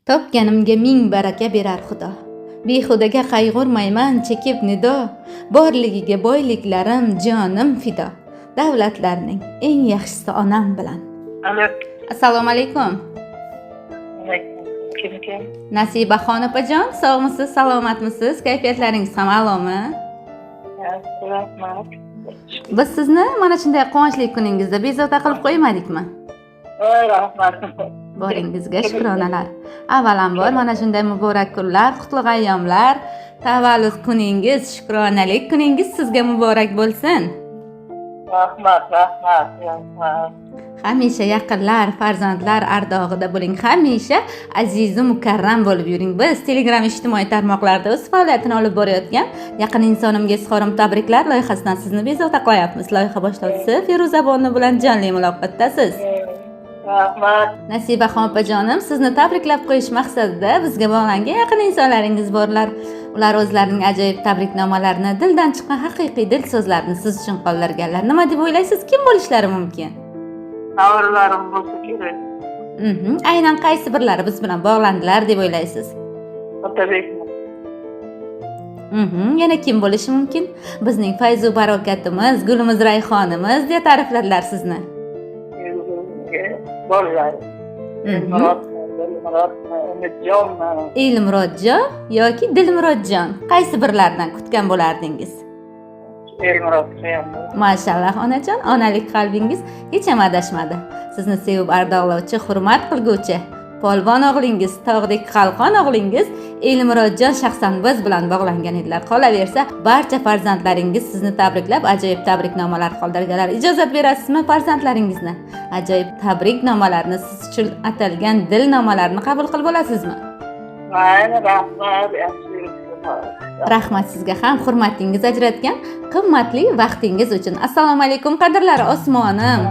Topganimga ming baraka berar Xudo. Behudaga qayg'urmayman chekib nido, borligiga boyliklarim jonim fido. Davlatlarning eng yaxshisi onam bilan. Alo. Assalomu alaykum. Kim? Nasibaxon opajon, sog'misiz, salomatmisiz? Kayfiyatlaringiz ham a'lomi? Rahmat. Biz sizni mana shunday quvonchli kuningizda bezovta qilib qo'ymadikmi? Rahmat. Boringizga shukronalar. Avvalambor mana shunday muborak kunlar, qutlug' ayyomlar, tavallud kuningiz, shukronalik kuningiz sizga muborak bo'lsin. Rahmat. Hamisha yaqinlar, farzandlar ardog'ida bo'ling. Hamisha aziz va mukarram bo'lib yuring. Biz Telegram ijtimoiy tarmoqlarda o'z faoliyatini olib borayotgan Yaqin insonimga izhorim tabriklar loyihasidan sizni bezovta qilyapmiz. Loyiha boshlovchisi Feruza Bonu bilan jonli muloqotdasiz. Rahmat. Nasibaxon opajonim, sizni tabriklab qo'yish maqsadida bizga bog'langan yaqin insonlaringiz borlar. Ular o'zlarining ajoyib tabriknomalarini, dildan chiqqan haqiqiy dil so'zlarini siz uchun qoldirganlar. Nima deb o'ylaysiz? Kim bo'lishlari mumkin? Davrlarim bo'lsa kerak. Aynan qaysi birlari biz bilan bog'landilar deb o'ylaysiz? Otabekmi? Yana kim bo'lishi mumkin? Bizning fayzu barokatimiz, gulimiz, rayhonimiz deya ta'rifladilar sizni. Bolalar. Elmurodjon yoki Dilmurodjon, qaysi birlaridan kutgan bo'lardingiz? Mashallah onajon, onalik qalbingiz hech ham adashmadi. Sizni sevib ardoqlovchi, hurmat qilguvchi polvon o'g'lingiz, tog'dek qalqon o'g'lingiz Elmurodjon shaxsan biz bilan bog'langan edilar. Qolaversa, barcha farzandlaringiz sizni tabriklab ajoyib tabriknomalar qoldirganlar. Ijozat berasizmi farzandlaringizni ajoyib tabriknomalarni, siz uchun atalgan dilnomalarni qabul qilib olasizmi? Mayli, rahmat. Rahmat sizga ham hurmatingiz ajratgan qimmatli vaqtingiz uchun. Assalomu alaykum qadrlari osmonim.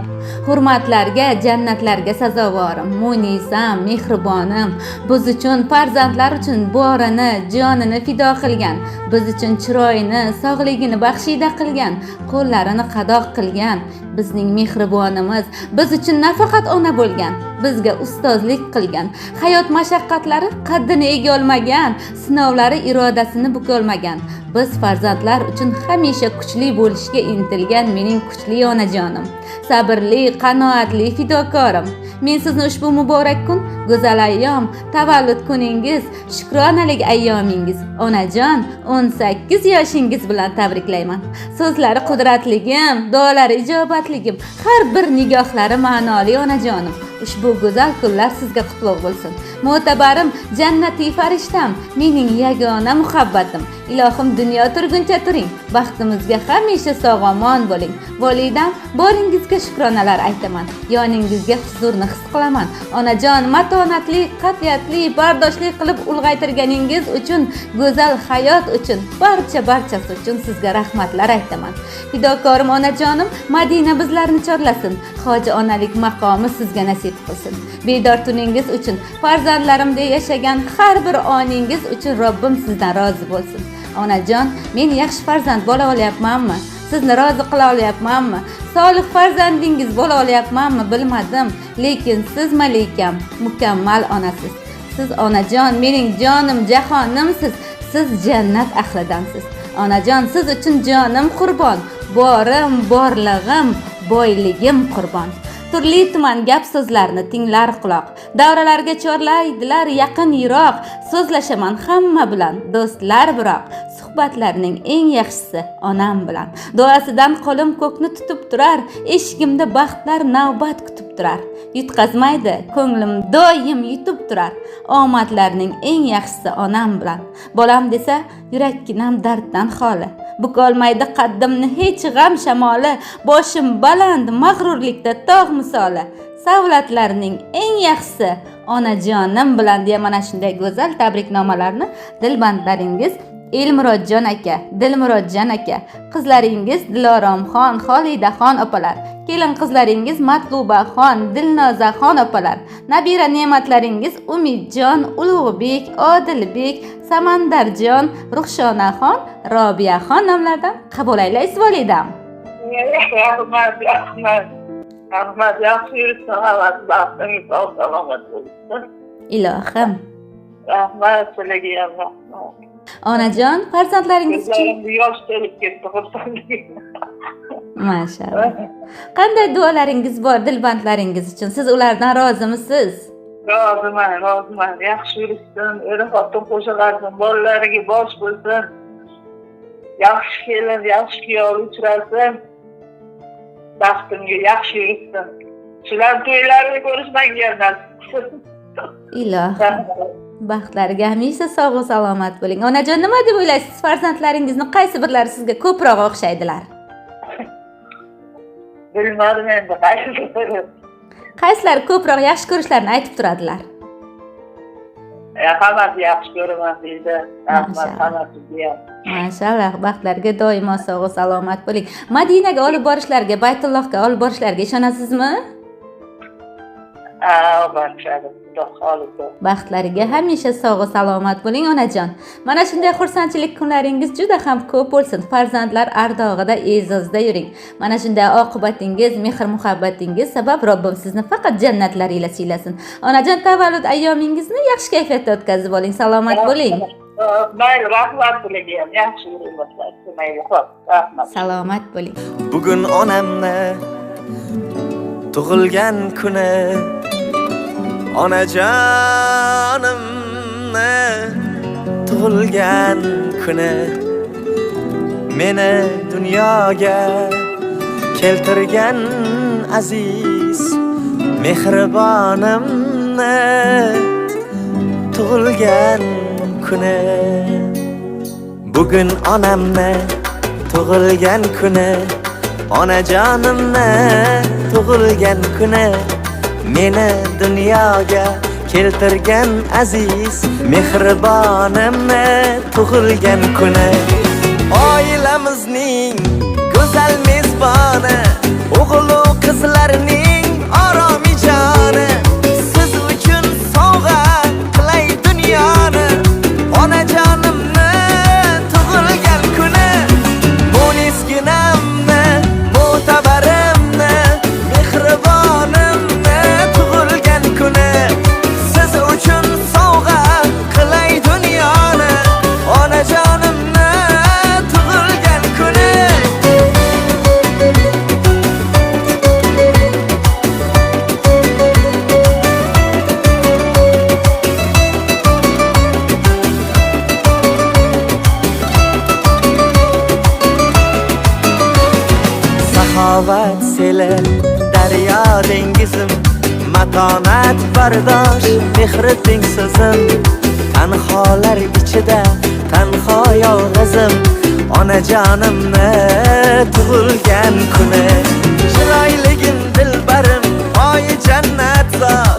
Hurmatlarga, jannatlarga sazovorim. Munisam, mehribonim. Biz uchun, farzandlar uchun borini, jonini fido qilgan. Biz uchun chiroyini, sog'ligini baxshida qilgan, qo'llarini qadoq qilgan bizning mehribonimiz, biz uchun nafaqat ona bo'lgan, bizga ustozlik qilgan, hayot mashaqqatlari qaddini ega olmagan, sinovlari irodasini buka olmagan. Biz farzandlar uchun hamisha kuchli bo'lishga intilgan mening kuchli onajonim, sabrli, qanoatli fidokorim. Men sizni ushbu muborak kun, go'zal ayyom, tavallud kuningiz, shukronalik ayyomingiz, onajon, 18 yoshingiz bilan tabriklayman. So'zlari qudratligim, duolari ijobatligim, har bir nigohlari ma'noli onajonim. Ushbu go'zal kunlar sizga qutlug' bo'lsin. Mo'tabarim, jannatiy farishtam, mening yagona muhabbatim. Ilohim, dunyo turguncha turing, baxtimizga hamisha sog'-omon bo'ling. Volidam, boringizga shukronalar aytaman. Yoningizga huzurni his qilaman. Onajon, matonatli, qat'iyatli, bardoshli qilib ulg'aytirganingiz uchun, go'zal hayot uchun, barchasi uchun sizga rahmatlar aytaman. Fidokorim onajonim, Madina bizlarni chorlasin. Hoji onalik maqomi sizga nasib qilsin. Bedor tuningiz uchun, farzandlarimda yashagan har bir oningiz uchun Robbim sizdan rozi bo'lsin. Onajon, men yaxshi farzand bo'la olyapmanmi? Sizni rozi qila olyapmanmi? Solih farzandingiz bo'la olyapmanmi bilmadim, lekin siz malikam, mukammal onasiz. Siz onajon, mening jonim, jahonimsiz. Siz jannat ahlidansiz. Onajon, siz uchun jonim qurbon, borim, borlig'im, boyligim qurbon. Turli tuman gap so'zlarni tinglar quloq, davralarga chorlaydilar yaqin yiroq. So'zlashaman hamma bilan, do'stlar biroq, suhbatlarning eng yaxshisi onam bilan. Duosidan qo'lim ko'kni tutib turar, eshigimda baxtlar navbat kutib turar. Yutqazmaydi, ko'nglim doim yutib turar. Omadlarning eng yaxshisi onam bilan. Bolam desa, yurakkinam darddan xoli. Bukolmaydi qaddimni hech g'am shamoli, boshim baland mag'rurlikda tog' misoli. Savlatlarning eng yaxshisi onajonim bilan deya mana shunday go'zal tabriknomalarni dilbandlaringiz Elmurodjon aka, Dilmurodjon aka, qizlaringiz Diloromxon, Xolidaxon opalar, kelin qizlaringiz Matlubaxon, Dilnozaxon opalar, nabira ne'matlaringiz Umidjon, Ulug'bek, Odilbek, Samandarjon, Ruxshonaxon, Robiyaxon nomlaridan qabul aylaysiz volidam. Rahmat, yaxshi yursin, baxtingiz salomat bo'lsin. Ilohim, Rahmat, sizlarga ham rahmat. Onajon, farzandlaringiz uchun Ko'zlarimda yosh kelib ketdi xursandlik. mashallah. Qanday duolaringiz bor dilbandlaringiz uchun? Siz ulardan rozimisiz? Roziman. Yaxshi yurishsin, er-xotin qo'shilarsin, bolalariga bosh bo'lsin. Yaxshi kelin, yaxshi kuyov uchrasin. Baxtimga yaxshi yurishsin. Shular to'ylarini ko'rishmanga nasib. Ilohim, baxtlariga hamisha sog' va salomat bo'ling. Onajon, nima deb o'ylaysiz? Farzandlaringizni qaysi birlari sizga ko'proq o'xshaydilar? Bilmadim endi qaysi. Qaysilari ko'proq yaxshi ko'rishlarini aytib turadilar? Hammasi yaxshi ko'raman deydi. Rahmat Mashallah. hammasiga ham. Mashallah, baxtlarga doimo sog' va salomat bo'ling. Madinaga olib borishlariga, Baytullohga olib borishlariga ishonasizmi? Barchasi xudo xolisi. Baxtlariga hamisha sog' va salomat bo'ling onajon. Mana shunday xursandchilik kunlaringiz juda ham ko'p bo'lsin. Farzandlar ardog'ida, e'zozda yuring. Mana shunday oqibatingiz, mehr-muhabbatingiz sabab Robbim sizni faqat jannatlarida siylasin. Onajon, tavallud ayyomingizni yaxshi kayfiyatda o'tkazib oling. Salomat bo'ling. Mayli, rahmat sizlarga ham. Yaxshi yuringlar. Mayli, xo'p. Rahmat. Salomat bo'ling. Bugun onamni tug'ilgan kuni, onajonimni tug'ilgan kuni, meni dunyoga keltirgan aziz mehribonimni tug'ilgan kuni. Bugun onamni tug'ilgan kuni, onajonimni tug'ilgan kuni, meni dunyoga keltirgan aziz mehribonimni tug'ilgan kuni. Oilamizning go'zal mezboni, o'g'il va qizlarning oromijoni, siz uchun sovg'a qilay dunyoni. Onajonimni tug'ilgan kuni, mo'nisginamni, mo'tabarimni, mehribonimni tug'ilgan kuni, siz uchun sovg'a qilay dunyoni. Onajonimni tug'ilgan kuni. Saxovat seli, daryo dengizim, matonat bardosh, mehri tengsizim. Tanholar ichida, tanho yolg'izim, onajonimni tug'ilgan kuni. Chiroyligim dilbarim, oyi jannat zot,